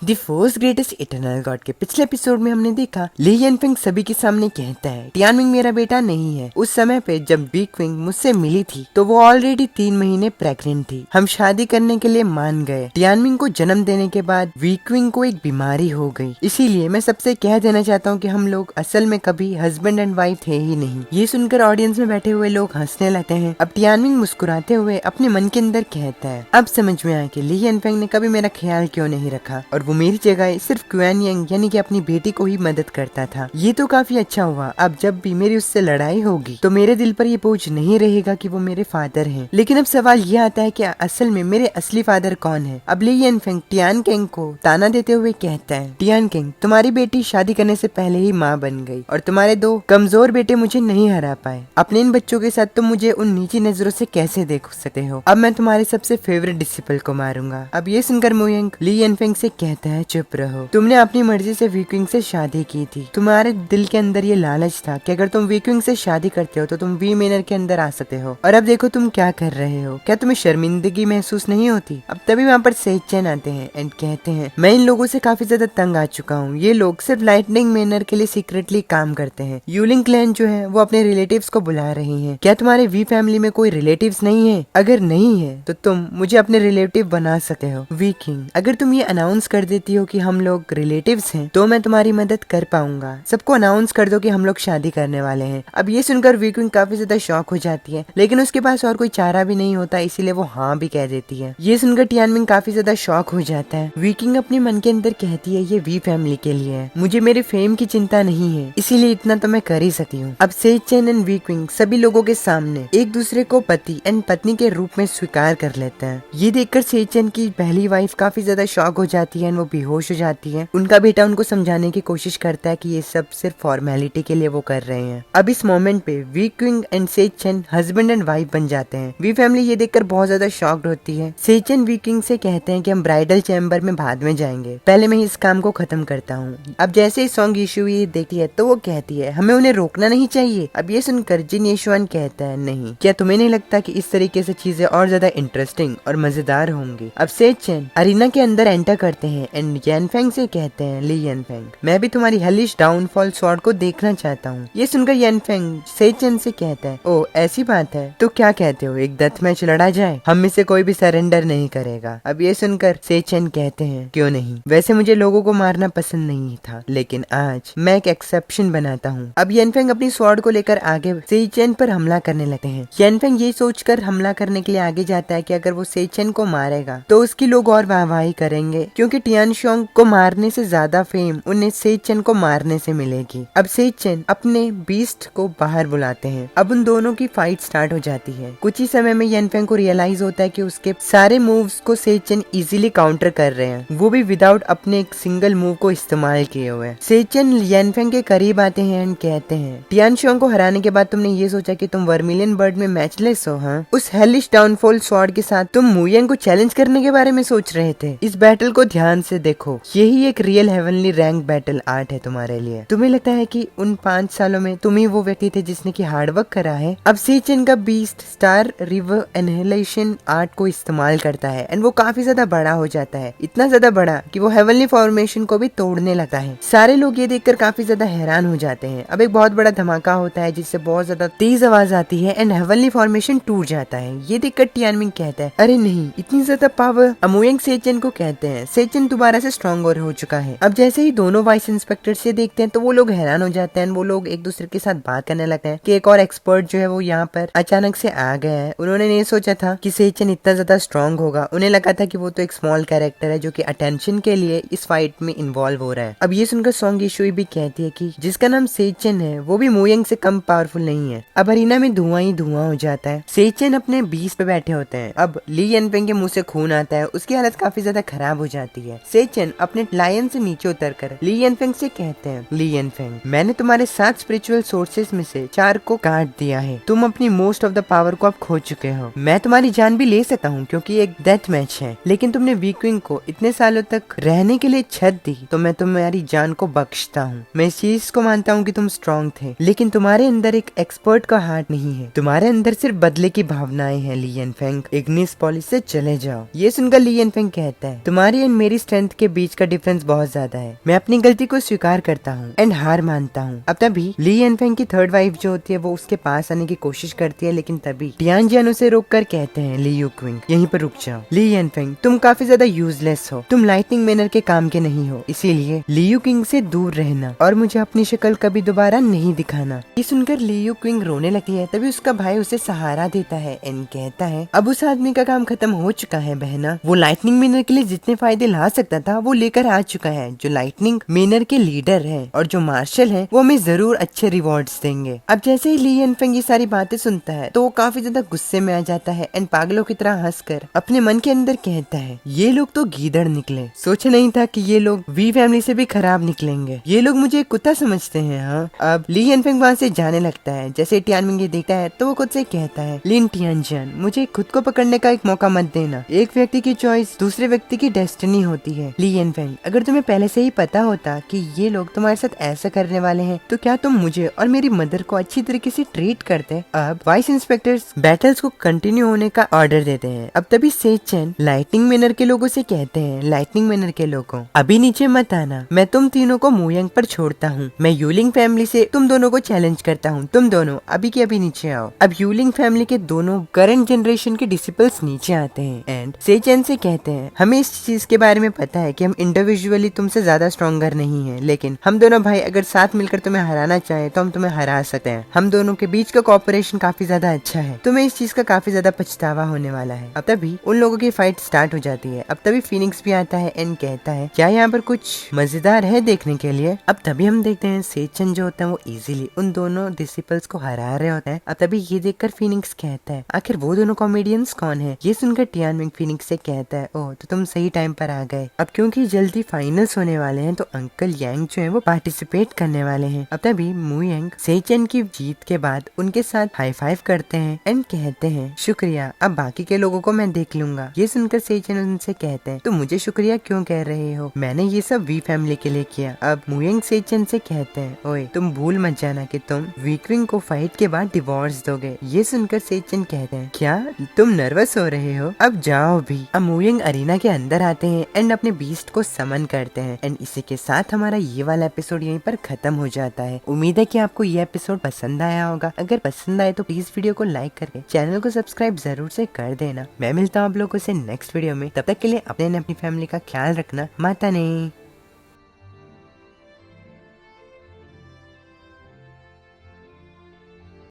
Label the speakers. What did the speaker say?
Speaker 1: The force greatest eternal God के पिछले episode में हमने देखा ली यनफिंग सभी के सामने कहता है टियानमिंग मेरा बेटा नहीं है। उस समय पे जब वीकविंग मुझसे मिली थी तो वो ऑलरेडी 3 महीने प्रेग्नेंट थी। हम शादी करने के लिए मान गए। टियानमिंग को जन्म देने के बाद वीकविंग को एक बीमारी हो गई। इसीलिए मैं सबसे कह देना चाहता हूँ कि हम लोग असल में कभी हस्बैंड एंड वाइफ थे ही नहीं। ये सुनकर ऑडियंस में बैठे हुए लोग हंसने लगते हैं। अब टियानमिंग मुस्कुराते हुए अपने मन के अंदर कहता है अब समझ में आया कि ली यनफिंग ने कभी मेरा ख्याल क्यों नहीं रखा और वो मेरी जगह सिर्फ क्वेन यंग यानी कि अपनी बेटी को ही मदद करता था। ये तो काफी अच्छा हुआ। अब जब भी मेरी उससे लड़ाई होगी तो मेरे दिल पर ये बोझ नहीं रहेगा कि वो मेरे फादर हैं। लेकिन अब सवाल ये आता है कि असल में मेरे असली फादर कौन है। अब ली यनफिंग टियान केंग को ताना देते हुए कहता है टियान केंग तुम्हारी बेटी शादी करने से पहले ही माँ बन गई और तुम्हारे 2 कमजोर बेटे मुझे नहीं हरा पाए। अपने इन बच्चों के साथ तुम मुझे उन नीची नजरों से कैसे देख सकते हो। अब मैं तुम्हारे सबसे फेवरेट डिसिपल को मारूंगा। अब ये सुनकर मुयंग ली यनफिंग से कहता है चुप रहो। तुमने अपनी मर्जी से वीकविंग से शादी की थी। तुम्हारे दिल के अंदर ये लालच था कि अगर तुम वीकविंग से शादी करते हो तो तुम वी मेनर के अंदर आ सकते हो। और अब देखो तुम क्या कर रहे हो। क्या तुम्हें शर्मिंदगी महसूस नहीं होती। अब तभी वहाँ पर सेचन आते हैं एंड कहते हैं मैं इन लोगों से काफी ज्यादा तंग आ चुका हूँ। ये लोग सिर्फ लाइटनिंग मेनर के लिए सीक्रेटली काम करते हैं। यूलिंग क्लैन जो है वो अपने रिलेटिव्स को बुला रही है। क्या तुम्हारे वी फैमिली में कोई रिलेटिव्स नहीं है। अगर नहीं है तो तुम मुझे अपने रिलेटिव बना सकते हो। वी किंग अगर तुम ये अनाउंस कर देती हो कि हम लोग रिलेटिव्स हैं तो मैं तुम्हारी मदद कर पाऊंगा। सबको अनाउंस कर दो कि हम लोग शादी करने वाले हैं। अब ये सुनकर वीकविंग काफी ज्यादा शॉक हो जाती है लेकिन उसके पास और कोई चारा भी नहीं होता इसीलिए वो हाँ भी कह देती है। ये सुनकर टियानमिंग काफी ज्यादा शॉक हो जाता है। वीकिंग अपने मन के अंदर कहती है ये वी फैमिली के लिए है। मुझे मेरे फेम की चिंता नहीं है इसीलिए इतना तो मैं कर ही सकती हूँ। अब सेचन एंड वीकविंग सभी लोगों के सामने एक दूसरे को पति एंड पत्नी के रूप में स्वीकार कर लेते हैं। ये देखकर सेचन की पहली वाइफ काफी ज्यादा शॉक हो जाती है। वो बेहोश हो जाती है। उनका बेटा उनको समझाने की कोशिश करता है कि ये सब सिर्फ फॉर्मेलिटी के लिए वो कर रहे हैं। अब इस मोमेंट पे वीकविंग एंड सेचन हस्बैंड एंड वाइफ बन जाते हैं। वी फैमिली ये देखकर बहुत ज्यादा शॉक्ड होती है। सेचन वीकविंग से कहते हैं कि हम ब्राइडल चैम्बर में बाद में जाएंगे, पहले मैं इस काम को खत्म करता हूँ। अब जैसे ही सॉन्ग यीशु ये देखती है तो वो कहती है हमें उन्हें रोकना नहीं चाहिए। अब ये सुनकर जिन यीशुआन कहता है नहीं, क्या तुम्हें नहीं लगता कि इस तरीके से चीजें और ज्यादा इंटरेस्टिंग और मजेदार होंगी। अब सेचन अरीना के अंदर एंटर करते हैं एंड यनफिंग से कहते हैं ली यनफिंग मैं भी तुम्हारी हेलिश डाउनफॉल स्वॉर्ड को देखना चाहता हूँ। ये सुनकर यनफिंग सेचन से कहता है ओ ऐसी बात है तो क्या कहते हो एक डेथ मैच लड़ा जाए। हम में से कोई भी सरेंडर नहीं करेगा। अब ये सुनकर सेचन कहते हैं क्यों नहीं, वैसे मुझे लोगों को मारना पसंद नहीं था लेकिन आज मैं एक एक्सेप्शन बनाता हूँ। अब यनफिंग अपनी स्वॉर्ड को लेकर आगे सेचन पर हमला करने लगते हैं। यनफिंग ये सोचकर हमला करने के लिए आगे जाता है कि अगर वो सेचन को मारेगा तो उसकी लोग और वाहवाही करेंगे क्योंकि टियानशोंग को मारने से ज्यादा फेम उन्हें सेचन को मारने से मिलेगी। अब सेचन अपने बीस्ट को बाहर बुलाते हैं। अब उन दोनों की फाइट स्टार्ट हो जाती है। कुछ ही समय में यनफिंग को रियलाइज होता है कि उसके सारे मूव्स को सेचन इजीली काउंटर कर रहे हैं, वो भी विदाउट अपने एक सिंगल मूव को इस्तेमाल किए हुए। सेचन यनफिंग के करीब आते हैं एंड कहते हैं टियानशोंग को हराने के बाद तुमने ये सोचा कि तुम वर्मिलियन बर्ड में मैचलेस हो। हाँ, उस हेलिश डाउनफॉल स्वॉर्ड के साथ तुम मुयंग को चैलेंज करने के बारे में सोच रहे थे। इस बैटल को ध्यान से देखो, यही एक real heavenly rank battle art है तुम्हारे लिए। तुम्हें लगता है कि उन 5 सालों में तुम ही वो व्यक्ति थे जिसने की हार्डवर्क करा है। अब सेचन का beast star river annihilation art को इस्तेमाल करता है एंड वो काफी ज्यादा बड़ा हो जाता है, इतना ज्यादा बड़ा कि वो हेवनली फॉर्मेशन को भी तोड़ने लगता है। सारे लोग ये देखकर काफी ज्यादा हैरान हो जाते हैं। अब एक बहुत बड़ा धमाका होता है जिससे बहुत ज्यादा तेज आवाज आती है एंड हेवनली फॉर्मेशन टूट जाता है। ये देखकर टियानमिंग कहता है अरे नहीं, इतनी ज्यादा पावर। अमुयंग सेचन को कहते हैं सेचन दोबारा से स्ट्रॉन्ग और हो चुका है। अब जैसे ही दोनों वाइस इंस्पेक्टर से देखते हैं तो वो लोग हैरान हो जाते हैं। वो लोग एक दूसरे के साथ बात करने लगते हैं कि एक और एक्सपर्ट जो है वो यहाँ पर अचानक से आ गया है। उन्होंने नहीं सोचा था कि सेचन इतना ज्यादा स्ट्रॉन्ग होगा। उन्हें लगा था कि वो तो एक स्मॉल कैरेक्टर है जो कि अटेंशन के लिए इस फाइट में इन्वॉल्व हो रहा है। अब ये सुनकर सॉन्ग यीशुई भी कहती है कि जिसका नाम सेचन है वो भी मुयंग से कम पावरफुल नहीं है। अब अरीना में धुआं ही धुआं हो जाता है। सेचन अपने बीस पे बैठे होते हैं। अब ली यनफिंग के मुंह से खून आता है। उसकी हालत काफी ज्यादा खराब हो जाती है। सेचन अपने लायन से नीचे उतरकर ली यनफिंग से कहते हैं ली यनफिंग मैंने तुम्हारे 7 स्पिरिचुअल सोर्सेस में से 4 को काट दिया है। तुम अपनी मोस्ट ऑफ द पावर को अब खो चुके हो। मैं तुम्हारी जान भी ले सकता हूँ क्योंकि एक डेथ मैच है, लेकिन तुमने वीकविंग को इतने सालों तक रहने के लिए छत दी तो मैं तुम्हारी जान को बख्शता हूँ। मैं इस चीज को मानता हूँ कि तुम स्ट्रॉन्ग थे लेकिन तुम्हारे अंदर एक एक्सपर्ट का हार्ट नहीं है। तुम्हारे अंदर सिर्फ बदले की भावनाएं हैं। ली यनफिंग इग्निस पॉलिस से चले जाओ। ये सुनकर ली यनफिंग कहता है तुम्हारी एंड मेरी स्ट्रेंथ के बीच का डिफरेंस बहुत ज्यादा है। मैं अपनी गलती को स्वीकार करता हूँ एंड हार मानता हूँ। अब तभी ली एनफेंग की थर्ड वाइफ जो होती है वो उसके पास आने की कोशिश करती है, लेकिन तभी टियान जियान उसे रोक कर कहते हैं ली यूक्विंग यहीं पर रुक जाओ। ली एनफेंग तुम काफी ज्यादा यूजलेस हो, तुम लाइटनिंग मैनर के काम के नहीं हो, इसीलिए ली यूक्विंग से दूर रहना और मुझे अपनी शक्ल कभी दोबारा नहीं दिखाना। ये सुनकर ली यूक्विंग रोने लगती है। तभी उसका भाई उसे सहारा देता है एंड कहता है अब उस आदमी का काम खत्म हो चुका है बहना, वो लाइटनिंग मैनर के लिए जितने फायदे ला सकता था वो लेकर आ चुका है। जो लाइटनिंग मैनर के लीडर है और जो मार्शल है वो हमें जरूर अच्छे रिवॉर्ड्स देंगे। अब जैसे ही ली एनफेंग ये सारी बातें सुनता है तो वो काफी ज्यादा गुस्से में आ जाता है एंड पागलों की तरह हंसकर अपने मन के अंदर कहता है ये लोग तो गीदड़ निकले, सोचा नहीं था कि ये लोग वी फैमिली से भी खराब निकलेंगे, ये लोग मुझे कुत्ता समझते हैं। हाँ, अब ली एनफेंग वहाँ से जाने लगता है। जैसे टियानमिंग ये देखता है तो वो खुद से कहता है लिन टियानजियान मुझे खुद को पकड़ने का एक मौका मत देना, एक व्यक्ति की चॉइस दूसरे व्यक्ति की डेस्टिनी होती है। ली एनफेंग अगर तुम्हें पहले से ही पता होता कि ये लोग तुम्हारे साथ ऐसा करने वाले हैं तो क्या तुम मुझे और मेरी मदर को अच्छी तरीके से ट्रीट करते। अब वाइस इंस्पेक्टर्स बैटल्स को कंटिन्यू होने का ऑर्डर देते हैं। अब तभी सेचेन लाइटनिंग मैनर के लोगों से कहते हैं लाइटनिंग मैनर के लोगों अभी नीचे मत आना, मैं तुम तीनों को मूयंग पर छोड़ता हूँ, मैं यूलिंग फैमिली से तुम दोनों को चैलेंज करता हूँ, तुम दोनों अभी के अभी नीचे आओ। अब यूलिंग फैमिली के दोनों करंट जनरेशन के डिसिपल्स नीचे आते हैं एंड सेचेन से कहते हैं हमें इस चीज के बारे में पता है कि हम इंडिविजुअली तुमसे ज्यादा स्ट्रॉन्गर नहीं है, लेकिन हम दोनों भाई अगर साथ मिलकर तुम्हें हराना चाहे तो हम तुम्हें हरा सकते हैं। हम दोनों के बीच का कोऑपरेशन काफी ज्यादा अच्छा है, तुम्हें इस चीज का काफी ज्यादा पछतावा होने वाला है। अब तभी उन लोगों की फाइट स्टार्ट हो जाती है। अब तभी फीनिक्स भी आता है एंड कहता है क्या यहाँ पर कुछ मजेदार है देखने के लिए। अब तभी हम देखते हैं सेचन जो होता है वो इजीली उन दोनों डिसिपल्स को हरा रहे होते हैं। अब तभी ये देखकर फीनिक्स कहता है आखिर वो दोनों कॉमेडियंस कौन है। ये सुनकर टियानमिंग फीनिक्स से कहता है ओह तो तुम सही टाइम पर आ गए, अब क्योंकि जल्दी फाइनल्स होने वाले हैं तो अंकल यांग जो है वो पार्टिसिपेट करने वाले हैं। अब तभी मूयंग सेचन की जीत के बाद उनके साथ हाई फाइव करते हैं एंड कहते हैं शुक्रिया, अब बाकी के लोगों को मैं देख लूंगा। ये सुनकर सेचन उनसे कहते हैं तो मुझे शुक्रिया क्यों कह रहे हो, मैंने ये सब वी फैमिली के लिए किया। अब मूयंग सेचन से कहते हैं ओए तुम भूल मत जाना कि तुम वीकविंग को फाइट के बाद डिवोर्स दोगे। ये सुनकर सेचन कहते हैं क्या तुम नर्वस हो रहे हो, अब जाओ भी। अब मूयंग अरीना के अंदर आते हैं एंड अपने बीस्ट को समन करते हैं एंड इसी के साथ हमारा ये वाला एपिसोड यहीं पर खत्म हो जाता है। उम्मीद है कि आपको ये एपिसोड पसंद आया होगा। अगर पसंद आए तो प्लीज वीडियो को लाइक करके चैनल को सब्सक्राइब जरूर से कर देना। मैं मिलता हूँ आप लोगों से नेक्स्ट वीडियो में, तब तक के लिए अपने फैमिली का ख्याल रखना। माता नहीं।